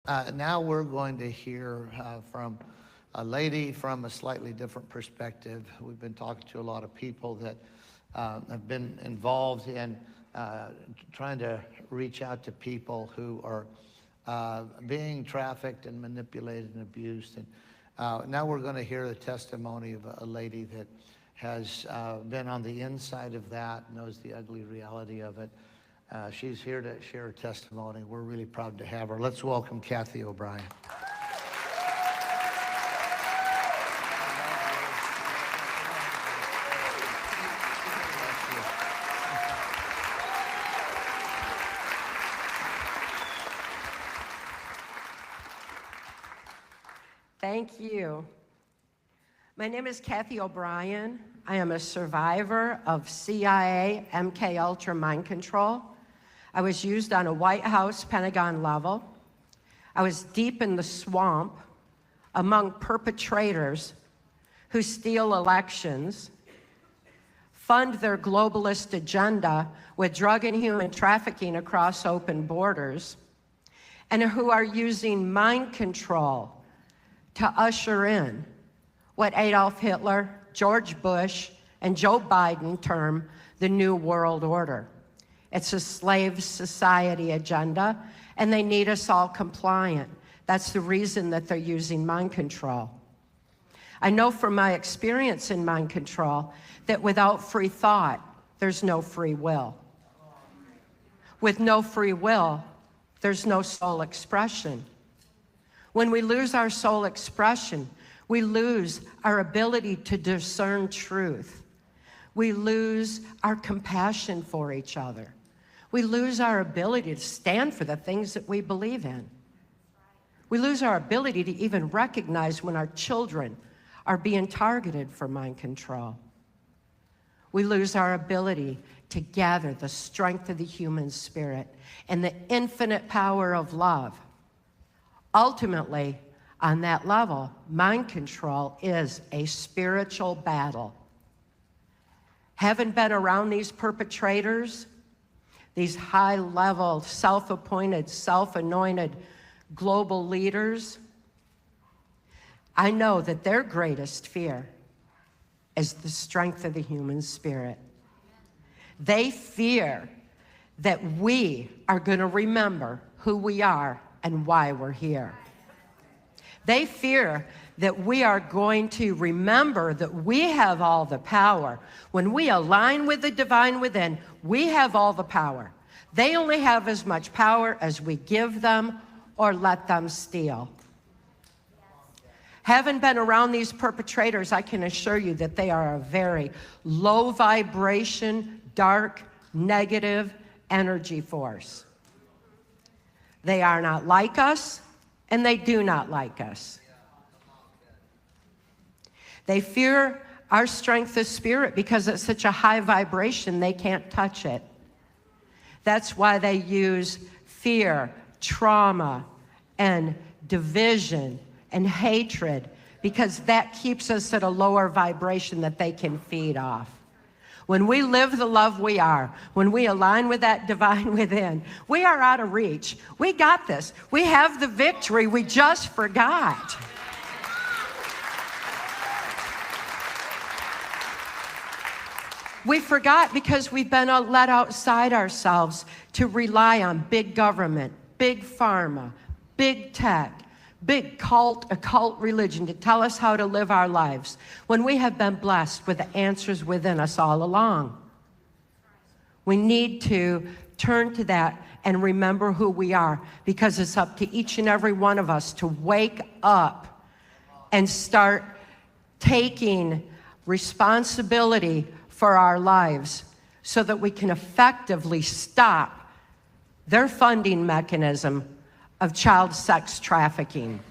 Now we're going to hear from a lady from a slightly different perspective. We've been talking to a lot of people that have been involved in trying to reach out to people who are being trafficked and manipulated and abused. And now we're going to hear the testimony of a lady that has been on the inside of that, knows the ugly reality of it. She's here to share her testimony. We're really proud to have her. Let's welcome Cathy O'Brien. Thank you. My name is Cathy O'Brien. I am a survivor of CIA MK Ultra mind control. I was used on a White House, Pentagon level. I was deep in the swamp among perpetrators who steal elections, fund their globalist agenda with drug and human trafficking across open borders, and who are using mind control to usher in what Adolf Hitler, George Bush, and Joe Biden term the New World Order. It's a slave society agenda, and they need us all compliant. That's the reason that they're using mind control. I know from my experience in mind control that without free thought, there's no free will. With no free will, there's no soul expression. When we lose our soul expression, we lose our ability to discern truth. We lose our compassion for each other. We lose our ability to stand for the things that we believe in. We lose our ability to even recognize when our children are being targeted for mind control. We lose our ability to gather the strength of the human spirit and the infinite power of love. Ultimately, on that level, mind control is a spiritual battle. Having been around these perpetrators, these high-level, self-appointed, self-anointed global leaders, I know that their greatest fear is the strength of the human spirit. They fear that we are going to remember who we are and why we're here. They fear that we are going to remember that we have all the power. When we align with the divine within, we have all the power. They only have as much power as we give them or let them steal. Having been around these perpetrators, I can assure you that they are a very low vibration, dark, negative energy force. They are not like us, and they do not like us. They fear our strength of spirit because it's such a high vibration, they can't touch it. That's why they use fear, trauma, and division, and hatred, because that keeps us at a lower vibration that they can feed off. When we live the love we are, when we align with that divine within, we are out of reach. We got this. We have the victory. We just forgot. We forgot because we've been let outside ourselves to rely on big government, big pharma, big tech, big occult religion to tell us how to live our lives when we have been blessed with the answers within us all along. We need to turn to that and remember who we are, because it's up to each and every one of us to wake up and start taking responsibility for our lives so that we can effectively stop their funding mechanism of child sex trafficking.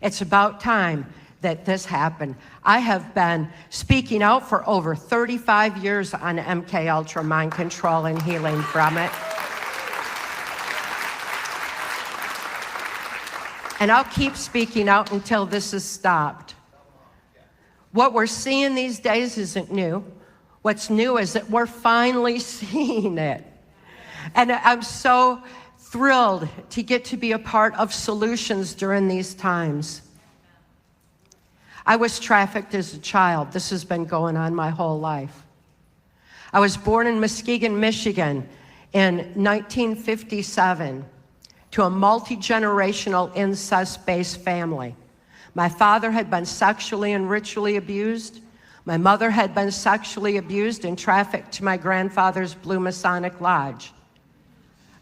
It's about time that this happened. I have been speaking out for over 35 years on MK Ultra mind control and healing from it. And I'll keep speaking out until this is stopped. What we're seeing these days isn't new. What's new is that we're finally seeing it. And I'm so thrilled to get to be a part of solutions during these times. I was trafficked as a child. This has been going on my whole life. I was born in Muskegon, Michigan in 1957 to a multi-generational incest-based family. My father had been sexually and ritually abused. My mother had been sexually abused and trafficked to my grandfather's Blue Masonic Lodge.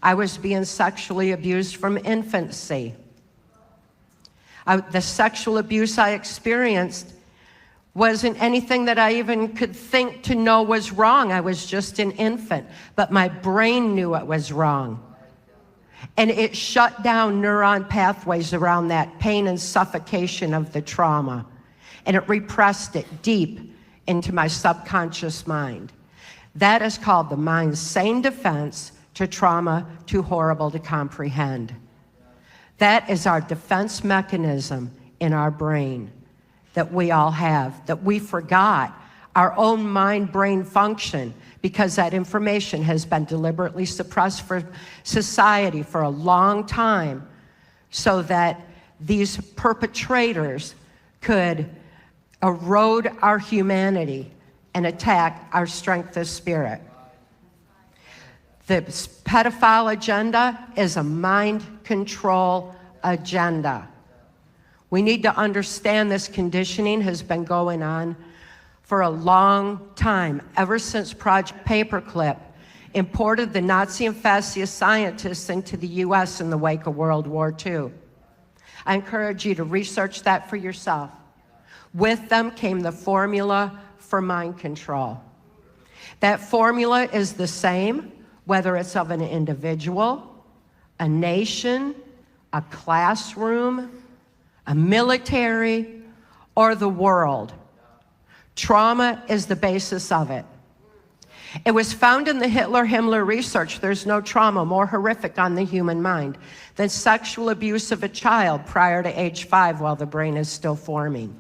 I was being sexually abused from infancy. The sexual abuse I experienced wasn't anything that I even could think to know was wrong. I was just an infant, but my brain knew it was wrong. And it shut down neuron pathways around that pain and suffocation of the trauma. And it repressed it deep into my subconscious mind. That is called the mind's sane defense to trauma too horrible to comprehend. That is our defense mechanism in our brain that we all have, that we forgot our own mind-brain function because that information has been deliberately suppressed for society for a long time so that these perpetrators could erode our humanity and attack our strength of spirit. The pedophile agenda is a mind control agenda. We need to understand this conditioning has been going on for a long time, ever since Project Paperclip imported the Nazi and fascist scientists into the US in the wake of World War II. I encourage you to research that for yourself. With them came the formula for mind control. That formula is the same whether it's of an individual, a nation, a classroom, a military, or the world. Trauma is the basis of it. It was found in the Hitler-Himmler research there's no trauma more horrific on the human mind than sexual abuse of a child prior to age 5 while the brain is still forming.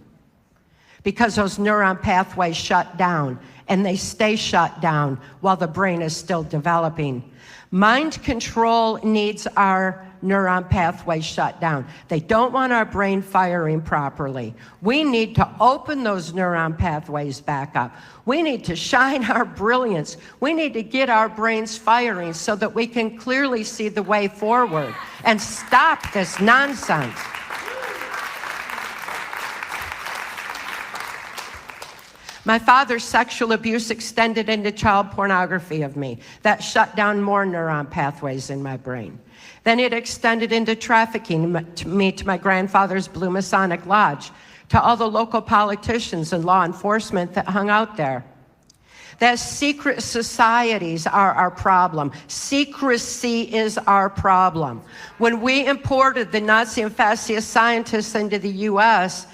Because those neuron pathways shut down, and they stay shut down while the brain is still developing. Mind control needs our neuron pathways shut down. They don't want our brain firing properly. We need to open those neuron pathways back up. We need to shine our brilliance. We need to get our brains firing so that we can clearly see the way forward and stop this nonsense. My father's sexual abuse extended into child pornography of me. That shut down more neuron pathways in my brain. Then it extended into trafficking me to my grandfather's Blue Masonic Lodge, to all the local politicians and law enforcement that hung out there. That secret societies are our problem. Secrecy is our problem. When we imported the Nazi and fascist scientists into the US,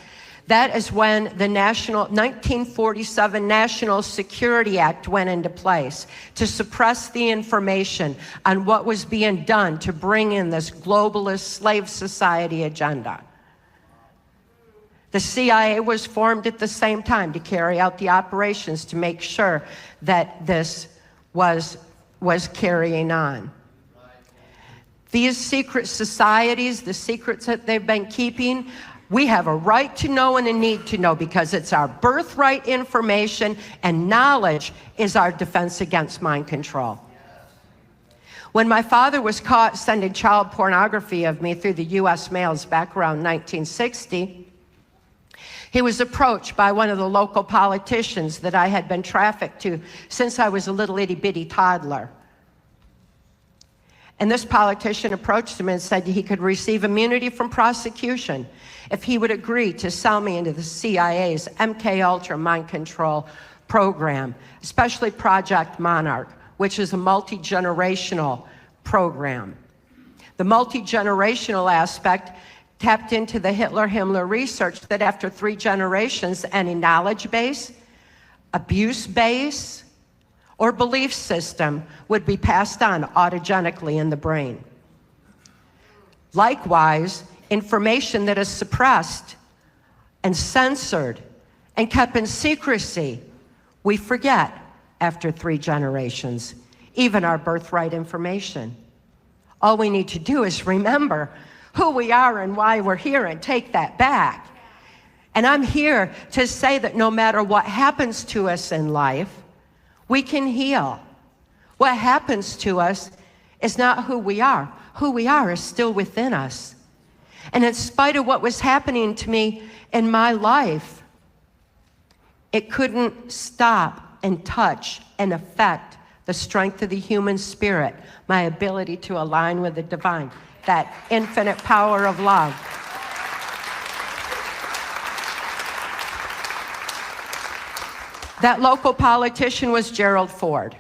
that is when the 1947 National Security Act went into place to suppress the information on what was being done to bring in this globalist slave society agenda. The CIA was formed at the same time to carry out the operations to make sure that this was carrying on. These secret societies, the secrets that they've been keeping, we have a right to know and a need to know because it's our birthright information, and knowledge is our defense against mind control. When my father was caught sending child pornography of me through the US mails back around 1960, he was approached by one of the local politicians that I had been trafficked to since I was a little itty-bitty toddler. And this politician approached him and said he could receive immunity from prosecution if he would agree to sell me into the CIA's MKUltra mind control program, especially Project Monarch, which is a multi-generational program. The multi-generational aspect tapped into the Hitler-Himmler research that after 3 generations, any knowledge base, abuse base, or belief system would be passed on autogenically in the brain. Likewise, information that is suppressed and censored and kept in secrecy, we forget after 3 generations, even our birthright information. All we need to do is remember who we are and why we're here and take that back. And I'm here to say that no matter what happens to us in life, we can heal. What happens to us is not who we are. Who we are is still within us. And in spite of what was happening to me in my life, it couldn't stop and touch and affect the strength of the human spirit, my ability to align with the divine, that infinite power of love. That local politician was Gerald Ford.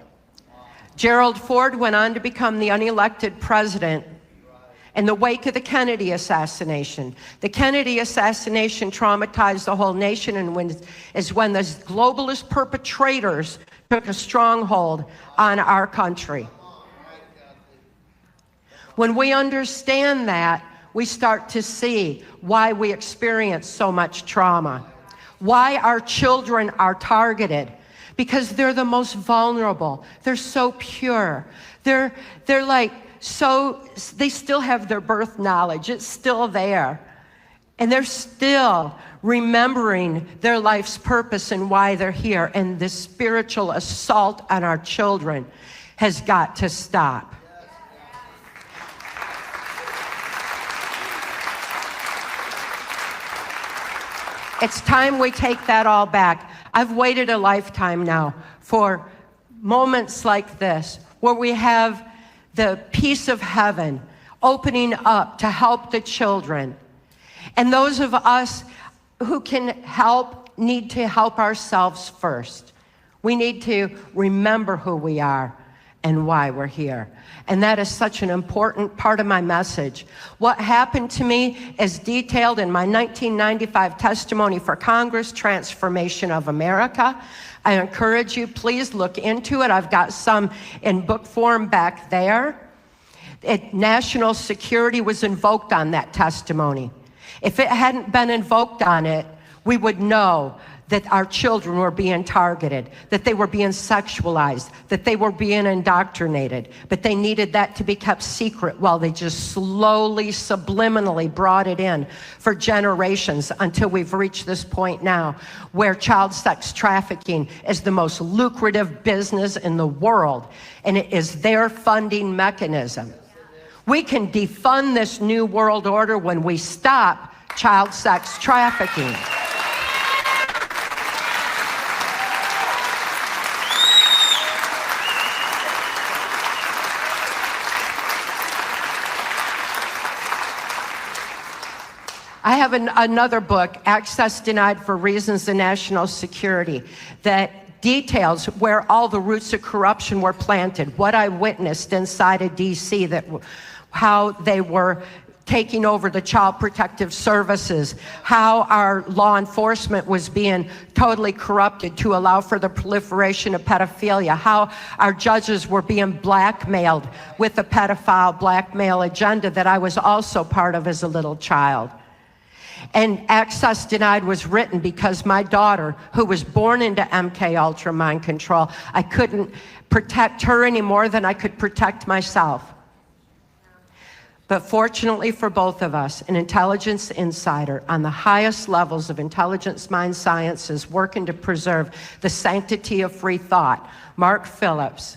Gerald Ford went on to become the unelected president in the wake of the Kennedy assassination. The Kennedy assassination traumatized the whole nation, and is when the globalist perpetrators took a stronghold on our country. When we understand that, we start to see why we experience so much trauma, why our children are targeted, because they're the most vulnerable. They're so pure. They're like, so they still have their birth knowledge. It's still there. And they're still remembering their life's purpose and why they're here. And this spiritual assault on our children has got to stop. It's time we take that all back. I've waited a lifetime now for moments like this, where we have the peace of heaven opening up to help the children. And those of us who can help need to help ourselves first. We need to remember who we are and why we're here. And that is such an important part of my message. What happened to me is detailed in my 1995 testimony for Congress, Transformation of America. I encourage you, please look into it. I've got some in book form back there. National security was invoked on that testimony. If it hadn't been invoked on it, we would know that our children were being targeted, that they were being sexualized, that they were being indoctrinated, but they needed that to be kept secret while they just slowly, subliminally brought it in for generations until we've reached this point now where child sex trafficking is the most lucrative business in the world, and it is their funding mechanism. We can defund this new world order when we stop child sex trafficking. I have another book, Access Denied for Reasons of National Security, that details where all the roots of corruption were planted, what I witnessed inside of DC, how they were taking over the Child Protective Services, how our law enforcement was being totally corrupted to allow for the proliferation of pedophilia, how our judges were being blackmailed with the pedophile blackmail agenda that I was also part of as a little child. And Access Denied was written because my daughter, who was born into MK Ultra mind control, I couldn't protect her any more than I could protect myself. But fortunately for both of us, an intelligence insider on the highest levels of intelligence mind sciences working to preserve the sanctity of free thought, Mark Phillips,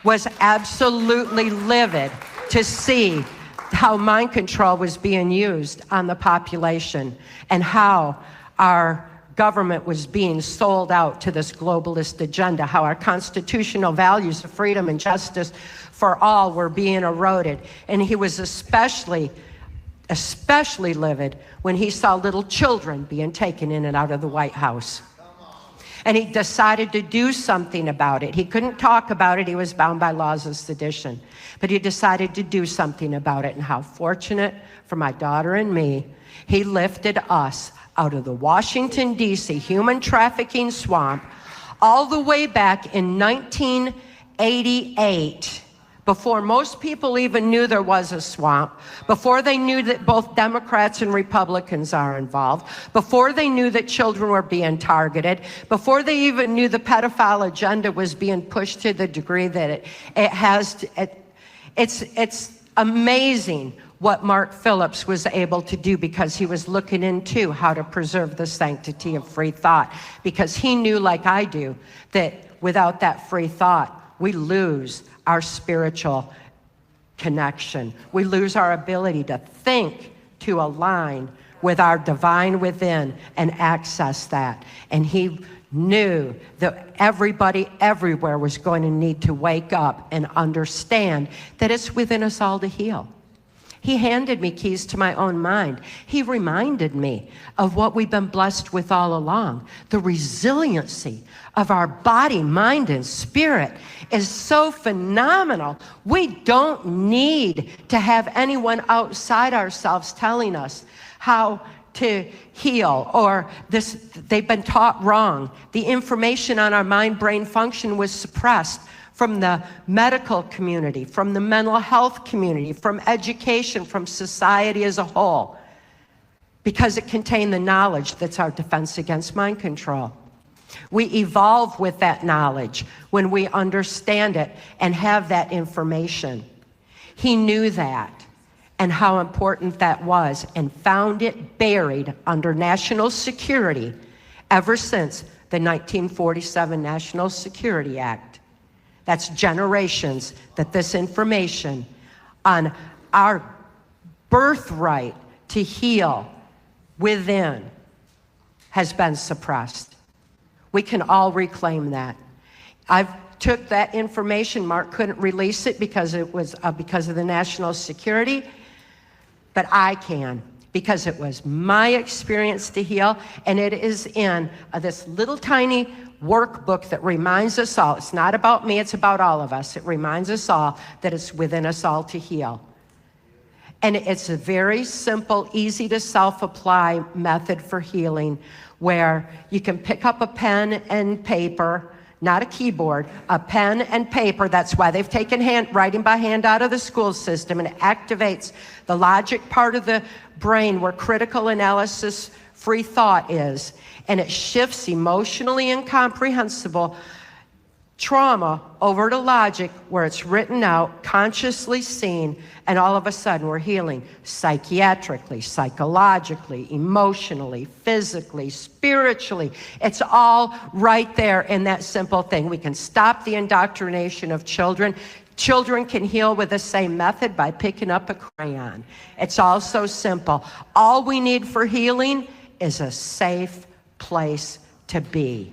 was absolutely livid to see how mind control was being used on the population and how our government was being sold out to this globalist agenda, how our constitutional values of freedom and justice for all were being eroded. And he was especially livid when he saw little children being taken in and out of the White House. And he decided to do something about it. He couldn't talk about it. He was bound by laws of sedition. But he decided to do something about it. And how fortunate for my daughter and me, he lifted us out of the Washington, D.C. human trafficking swamp all the way back in 1988, before most people even knew there was a swamp, before they knew that both Democrats and Republicans are involved, before they knew that children were being targeted, before they even knew the pedophile agenda was being pushed to the degree that it has It's amazing what Mark Phillips was able to do, because he was looking into how to preserve the sanctity of free thought, because he knew, like I do, that without that free thought, we lose our spiritual connection. We lose our ability to think, to align with our divine within and access that. And he knew that everybody everywhere was going to need to wake up and understand that it's within us all to heal. He handed me keys to my own mind. He reminded me of what we've been blessed with all along. The resiliency of our body, mind, and spirit is so phenomenal. We don't need to have anyone outside ourselves telling us how to heal, or this, they've been taught wrong. The information on our mind-brain function was suppressed from the medical community, from the mental health community, from education, from society as a whole, because it contained the knowledge that's our defense against mind control. We evolve with that knowledge when we understand it and have that information. He knew that and how important that was, and found it buried under national security ever since the 1947 National Security Act. That's generations that this information on our birthright to heal within has been suppressed. We can all reclaim that. I've took that information. Mark couldn't release it because it was because of the national security, but I can, because it was my experience to heal, and it is in this little tiny workbook that reminds us all. It's not about me, it's about all of us. It reminds us all that it's within us all to heal. And it's a very simple, easy to self-apply method for healing, where you can pick up a pen and paper, not a keyboard, a pen and paper. That's why they've taken writing by hand out of the school system, and it activates the logic part of the brain where critical analysis free thought is, and it shifts emotionally incomprehensible trauma over to logic, where it's written out, consciously seen, and all of a sudden we're healing psychiatrically, psychologically, emotionally, physically, spiritually. It's all right there in that simple thing. We can stop the indoctrination of children. Children can heal with the same method by picking up a crayon. It's all so simple. All we need for healing is a safe place to be.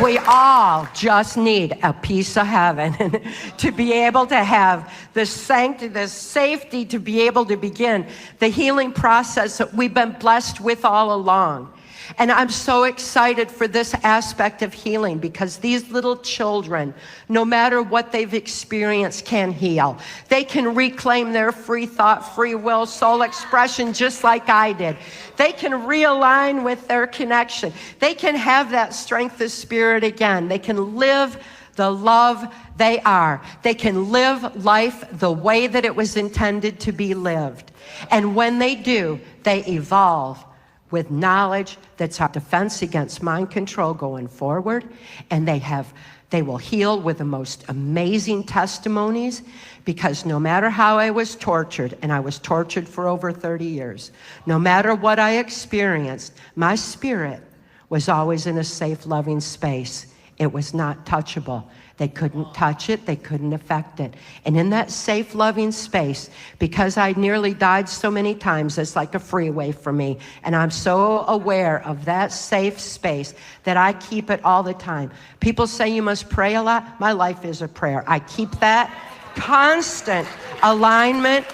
We all just need a piece of heaven to be able to have the sanctity, the safety to be able to begin the healing process that we've been blessed with all along. And I'm so excited for this aspect of healing, because these little children, no matter what they've experienced, can heal. They can reclaim their free thought, free will, soul expression, just like I did. They can realign with their connection. They can have that strength of spirit again. They can live the love they are. They can live life the way that it was intended to be lived. And when they do, they evolve with knowledge that's our defense against mind control going forward. And they will heal with the most amazing testimonies, because no matter how I was tortured, and I was tortured for over 30 years, no matter what I experienced, my spirit was always in a safe, loving space. It was not touchable. They couldn't touch it, they couldn't affect it. And in that safe, loving space, because I nearly died so many times, it's like a freeway for me. And I'm so aware of that safe space that I keep it all the time. People say you must pray a lot. My life is a prayer. I keep that constant alignment.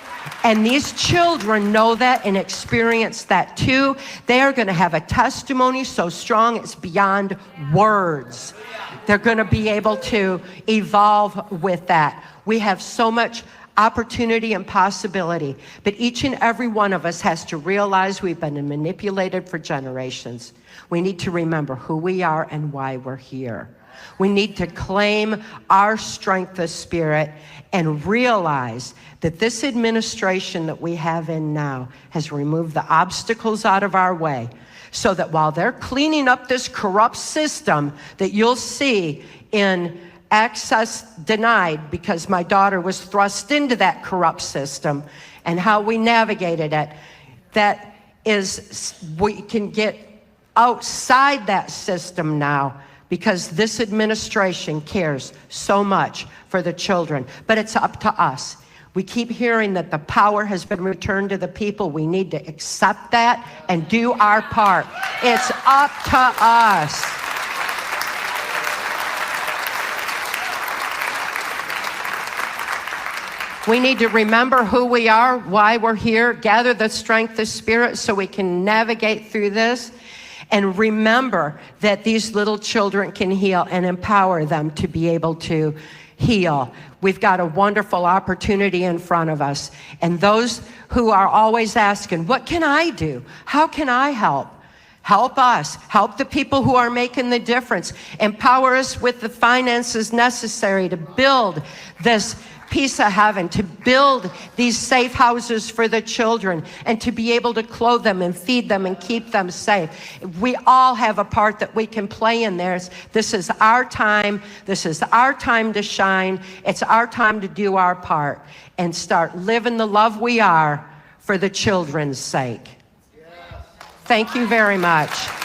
And these children know that and experience that too. They are going to have a testimony so strong it's beyond words. They're going to be able to evolve with that. We have so much opportunity and possibility, but each and every one of us has to realize we've been manipulated for generations. We need to remember who we are and why we're here. We need to claim our strength of spirit and realize that this administration that we have in now has removed the obstacles out of our way. so that while they're cleaning up this corrupt system that you'll see in access denied, because my daughter was thrust into that corrupt system, and how we navigated it, that is, we can get outside that system now, because this administration cares so much for the children. But it's up to us. We keep hearing that the power has been returned to the people. We need to accept that and do our part. It's up to us. We need to remember who we are, why we're here, gather the strength of spirit so we can navigate through this, and remember that these little children can heal, and empower them to be able to heal. We've got a wonderful opportunity in front of us. And those who are always asking, what can I do? How can I help? Help us. Help the people who are making the difference. Empower us with the finances necessary to build this piece of heaven, to build these safe houses for the children, and to be able to clothe them and feed them and keep them safe. We all have a part that we can play in this. This is our time. This is our time to shine. It's our time to do our part and start living the love we are for the children's sake. Thank you very much.